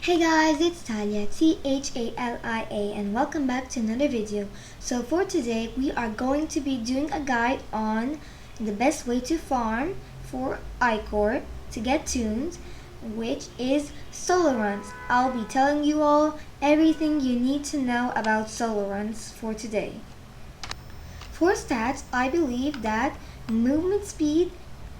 Hey guys, it's Talia, Thalia, and welcome back to another video. So for today, we are going to be doing a guide on the best way to farm for ichor to get toons, which is solo runs. I'll be telling you all everything you need to know about solo runs for today. For stats, I believe that movement speed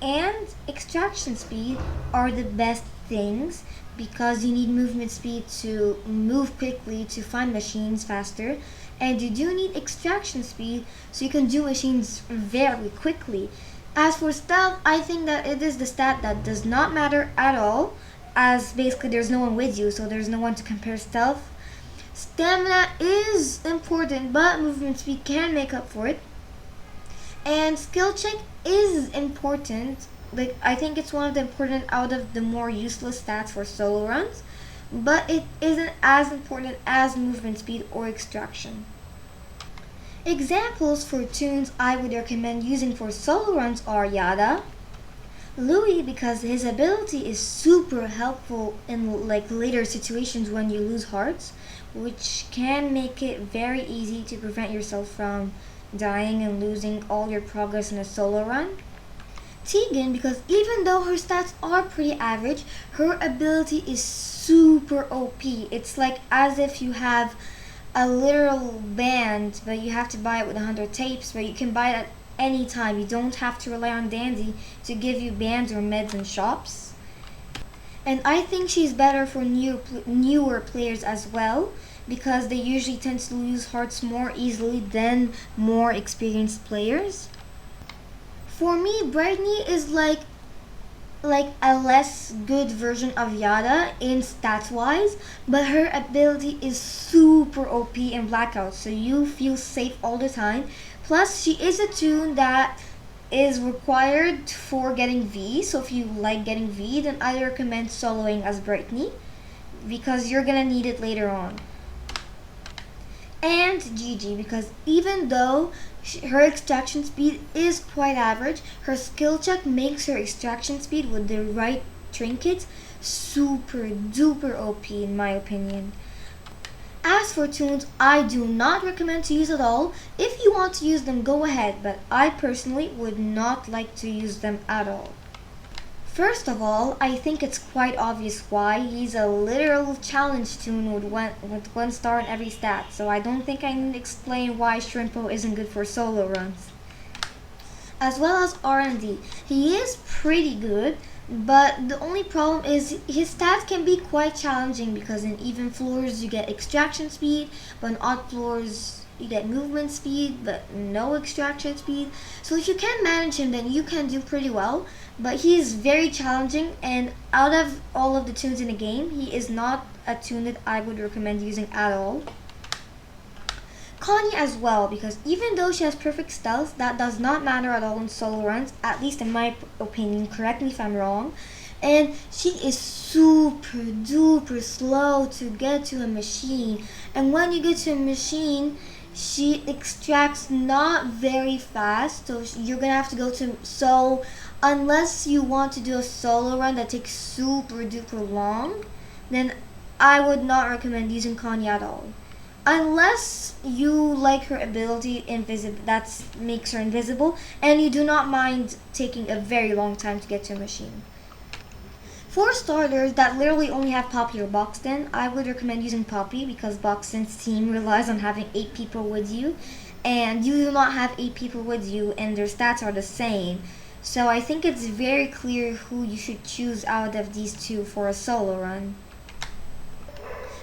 and extraction speed are the best things because you need movement speed to move quickly to find machines faster, and you do need extraction speed so you can do machines very quickly. As for stealth, I think that it is the stat that does not matter at all, as basically there's no one with you, so there's no one to compare stealth. Stamina is important, but movement speed can make up for it. And skill check is important. Like, I think it's one of the important out of the more useless stats for solo runs, but it isn't as important as movement speed or extraction. Examples for toons I would recommend using for solo runs are Yada, Louis, because his ability is super helpful in later situations when you lose hearts, which can make it very easy to prevent yourself from dying and losing all your progress in a solo run. Tegan, because even though her stats are pretty average, her ability is super OP. It's like as if you have a literal band, but you have to buy it with 100 tapes, but you can buy it at any time. You don't have to rely on Dandy to give you bands or meds in shops. And I think she's better for newer players as well, because they usually tend to lose hearts more easily than more experienced players. For me, Brittany is like a less good version of Yada in stats wise, but her ability is super OP in Blackout, so you feel safe all the time. Plus, she is a toon that is required for getting V, so if you like getting V, then I recommend soloing as Brittany, because you're gonna need it later on. And Gigi, because even though her extraction speed is quite average, her skill check makes her extraction speed with the right trinkets super duper OP in my opinion. As for toons, I do not recommend to use at all. If you want to use them, go ahead, but I personally would not like to use them at all. First of all, I think it's quite obvious why. He's a literal challenge toon with one star in every stat, so I don't think I need to explain why Shrimpo isn't good for solo runs. As well as R&D, he is pretty good, but the only problem is his stats can be quite challenging because in even floors you get extraction speed, but in odd floors you get movement speed but no extraction speed. So if you can manage him, then you can do pretty well, but he is very challenging, and out of all of the toons in the game, he is not a toon that I would recommend using at all. Connie as well, because even though she has perfect stealth, that does not matter at all in solo runs, at least in my opinion, correct me if I'm wrong. And she is super duper slow to get to a machine, and when you get to a machine, she extracts not very fast, so you're gonna have to go to, so unless you want to do a solo run that takes super duper long, then I would not recommend using Connie at all. Unless you like her ability that makes her invisible, and you do not mind taking a very long time to get to a machine. For starters that literally only have Poppy or Boxton, I would recommend using Poppy because Boxton's team relies on having 8 people with you, and you do not have 8 people with you and their stats are the same. So I think it's very clear who you should choose out of these two for a solo run.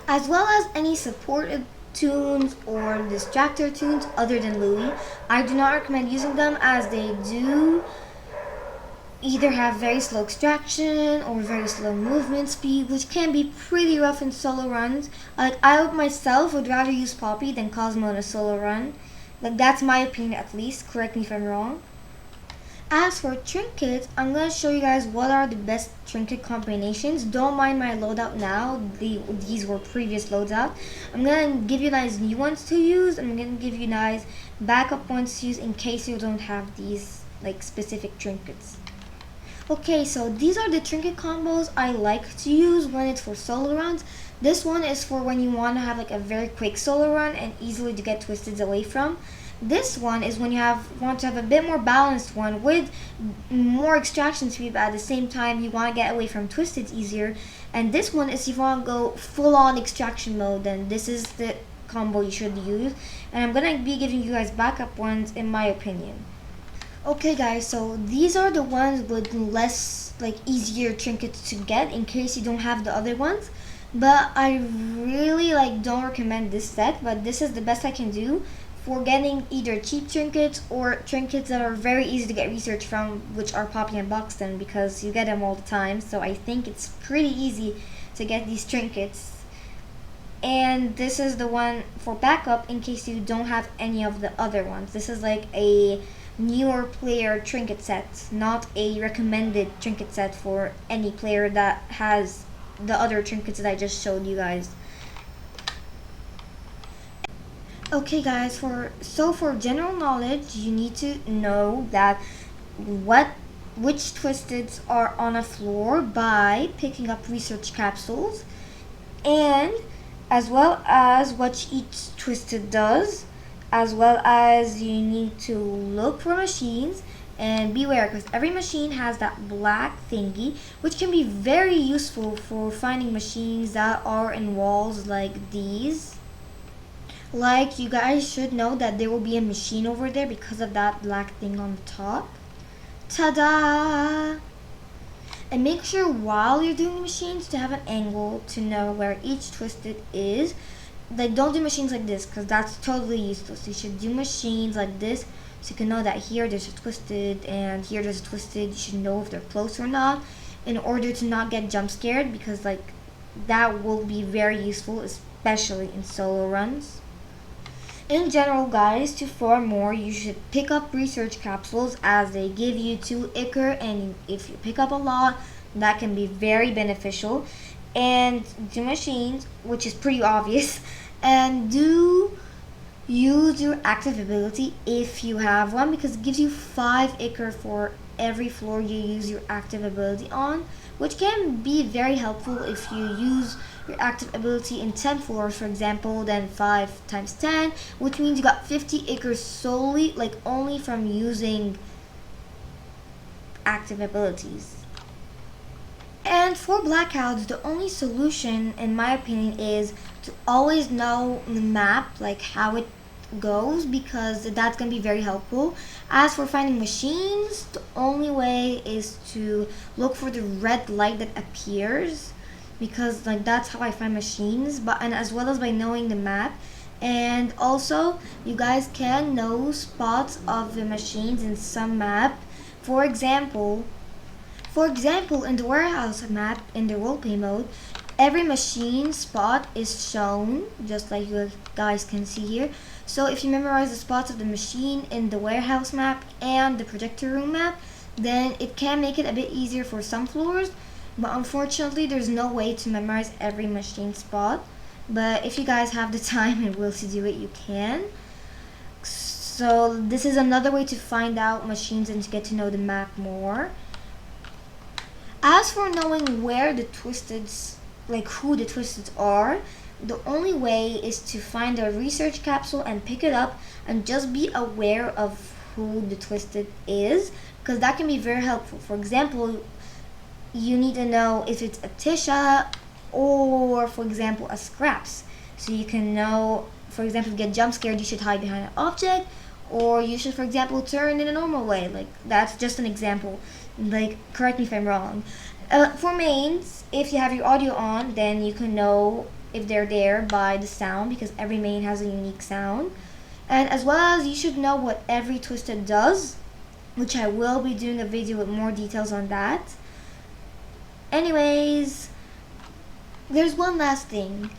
As well as any supported toons or distractor toons other than Louis, I do not recommend using them as they do either have very slow extraction or very slow movement speed, which can be pretty rough in solo runs. Like, I myself would rather use Poppy than Cosmo in a solo run. Like, that's my opinion at least, correct me if I'm wrong. As for trinkets, I'm going to show you guys what are the best trinket combinations. Don't mind my loadout now, these were previous loadout. I'm going to give you guys new ones to use, and I'm going to give you guys backup ones to use in case you don't have these like specific trinkets. Okay, so these are the trinket combos I like to use when it's for solo runs. This one is for when you want to have like a very quick solo run and easily to get twisted away from. This one is when you want to have a bit more balanced one with more extraction speed, but at the same time you want to get away from twisted easier. And this one is if you want to go full on extraction mode, then this is the combo you should use. And I'm gonna be giving you guys backup ones in my opinion. Okay guys, so these are the ones with less like easier trinkets to get in case you don't have the other ones. But I really don't recommend this set, but this is the best I can do for getting either cheap trinkets or trinkets that are very easy to get research from, which are Poppy and Buxton, because you get them all the time. So I think it's pretty easy to get these trinkets. And this is the one for backup in case you don't have any of the other ones. This is like a newer player trinket set, not a recommended trinket set for any player that has the other trinkets that I just showed you guys. Okay guys, for general knowledge, you need to know that which twisteds are on a floor by picking up research capsules, and as well as what each twisted does, as well as you need to look for machines and beware, because every machine has that black thingy, which can be very useful for finding machines that are in walls like these. Like, you guys should know that there will be a machine over there because of that black thing on the top. Ta-da! And make sure while you're doing the machines to have an angle to know where each twisted is. Like, don't do machines like this because that's totally useless. You should do machines like this so you can know that here there's a twisted and here there's a twisted. You should know if they're close or not in order to not get jump scared, because like that will be very useful, especially in solo runs. In general guys, to farm more, you should pick up research capsules as they give you 2 ichor, and if you pick up a lot, that can be very beneficial. And do machines, which is pretty obvious, and do use your active ability if you have one, because it gives you 5 ichor for every floor you use your active ability on, which can be very helpful if you use your active ability in 10 floors, for example. Then 5 times 10, which means you got 50 ichor solely, like only from using active abilities. And for blackouts, the only solution, in my opinion, is to always know the map, like how it goes, because that's going to be very helpful. As for finding machines, the only way is to look for the red light that appears, because like that's how I find machines, and as well as by knowing the map. And also, you guys can know spots of the machines in some map. For example, in the warehouse map, in the roleplay mode, every machine spot is shown, just like you guys can see here. So if you memorize the spots of the machine in the warehouse map and the projector room map, then it can make it a bit easier for some floors. But unfortunately, there's no way to memorize every machine spot. But if you guys have the time and will to do it, you can. So this is another way to find out machines and to get to know the map more. As for knowing where the twisteds, like who the twisteds are, the only way is to find a research capsule and pick it up and just be aware of who the twisted is, because that can be very helpful. For example, you need to know if it's a Tisha or, for example, a Scraps. So you can know, for example, if you get jump scared, you should hide behind an object, or you should, for example, turn in a normal way. Like, that's just an example. Like, correct me if I'm wrong. For mains, if you have your audio on, then you can know if they're there by the sound, because every main has a unique sound. And as well as you should know what every twisted does, which I will be doing a video with more details on that. Anyways, there's one last thing.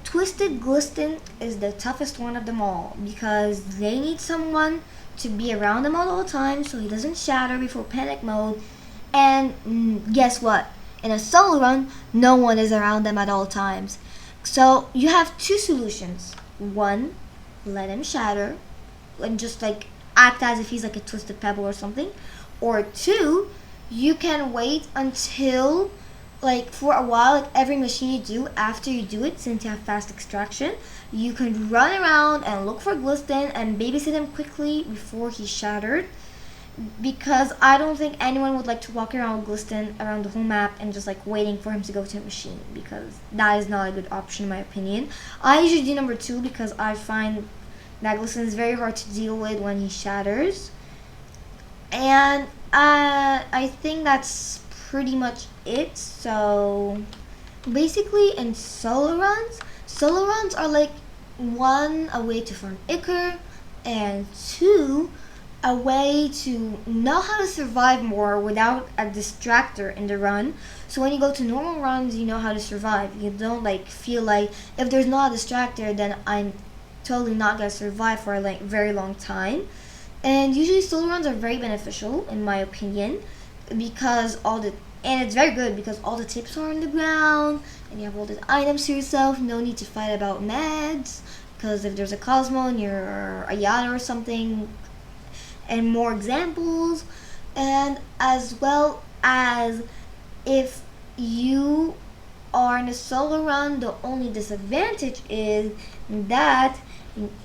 Twisted Glisten is the toughest one of them all, because they need someone to be around them all the time so he doesn't shatter before panic mode. And guess what? In a solo run, no one is around them at all times. So you have 2 solutions. 1, let him shatter and just like act as if he's like a twisted pebble or something. Or 2, you can wait until, like, for a while, like every machine you do, after you do it, since you have fast extraction, you can run around and look for glisten and babysit him quickly before he's shattered, because I don't think anyone would like to walk around with glisten around the whole map and just like waiting for him to go to a machine, because that is not a good option in my opinion. I usually do number 2 because I find that glisten is very hard to deal with when he shatters. And I think that's pretty much it. So basically, in solo runs are like, 1, a way to farm ichor, and 2, a way to know how to survive more without a distractor in the run. So when you go to normal runs, you know how to survive. You don't like feel like, if there's not a distractor, then I'm totally not gonna survive for a like very long time. And usually solo runs are very beneficial in my opinion, because and it's very good because all the tips are on the ground and you have all the items to yourself. No need to fight about meds, because if there's a Cosmo and you're a Yada or something, and more examples. And as well as, if you are in a solo run, the only disadvantage is that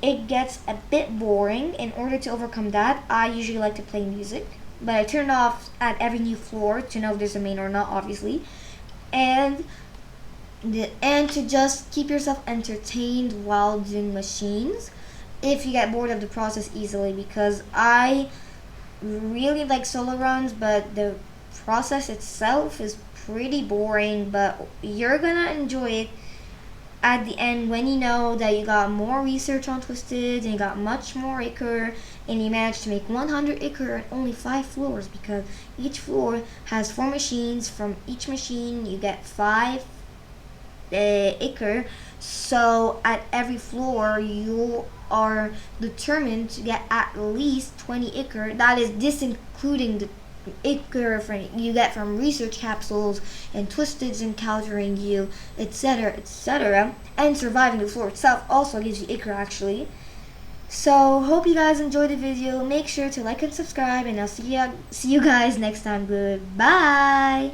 it gets a bit boring. In order to overcome that, I usually like to play music, but I turn it off at every new floor to know if there's a main or not, obviously. And to just keep yourself entertained while doing machines, if you get bored of the process easily, because I really like solo runs, but the process itself is pretty boring. But you're gonna enjoy it at the end when you know that you got more research on Twisted and you got much more ichor, and you managed to make 100 ichor at only 5 floors, because each floor has 4 machines. From each machine you get 5 ichor, so at every floor you are determined to get at least 20 ichor. That is disincluding the ichor you get from research capsules and Twisteds encountering you, etc., etc. And surviving the floor itself also gives you ichor, actually. So hope you guys enjoyed the video. Make sure to like and subscribe, and I'll see you guys next time. Goodbye.